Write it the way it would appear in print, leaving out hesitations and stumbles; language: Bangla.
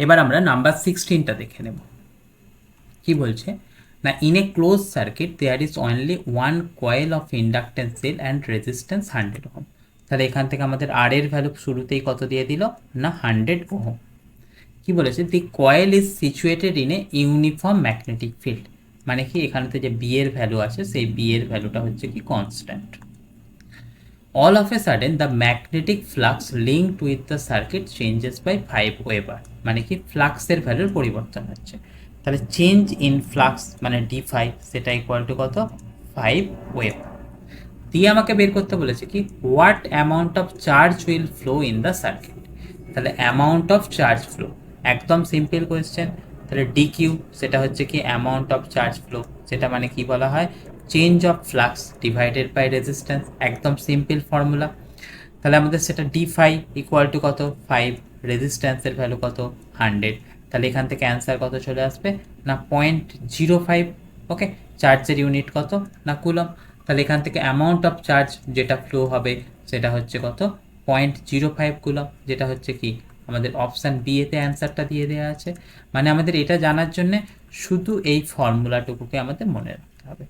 এবার আমরা নাম্বার 16টা দেখে নেব। কি বলছে না, in a close circuit there is only one coil of inductance cell and resistance 100 ohm. তাহলে এখান থেকে আমাদের আর এর ভ্যালু শুরুতেই কত দিয়ে দিল না 100 ওহম। কি বলেছে, the coil is situated in a uniform magnetic field, মানে কি এখানেতে যে বি এর ভ্যালু আছে সেই বি এর ভ্যালুটা হচ্ছে কি constant. All of a sudden the magnetic flux linked with the circuit changes by 5 weber, মানে কি ফ্লাক্সের ভ্যালুর পরিবর্তন হচ্ছে। তাহলে চেঞ্জ ইন ফ্লাক্স মানে d5 সেটা ইকুয়াল টু কত 5 ওয়েবার। দিয়ে আমাকে বের করতে বলেছে কি what amount of charge will flow in the circuit. তাহলে অ্যামাউন্ট অফ চার্জ ফ্লো, একদম সিম্পল কোয়েশ্চেন। তাহলে ডিকিউ সেটা হচ্ছে কি অ্যামাউন্ট অফ চার্জ ফ্লো, সেটা মানে কি বলা হয় change of flux divided by resistance, একদম সিম্পল ফর্মুলা। তাহলে আমাদের সেটা d5 ইকুয়াল টু কত 5, রেজিস্ট্যান্সের ভ্যালু কত 100। তাহলে এখান থেকে অ্যান্সার কত চলে আসবে না 0.05। ওকে, চার্জের ইউনিট কত না কুলম। তাহলে এখান থেকে অ্যামাউন্ট অফ চার্জ যেটা ফ্লো হবে সেটা হচ্ছে কত 0.05 কুলম, যেটা হচ্ছে কি আমাদের অপশান বি এতে অ্যান্সারটা দিয়ে দেওয়া আছে। মানে আমাদের এটা জানার জন্যে শুধু এই ফর্মুলাটুকুকে আমাদের মনে রাখতে হবে।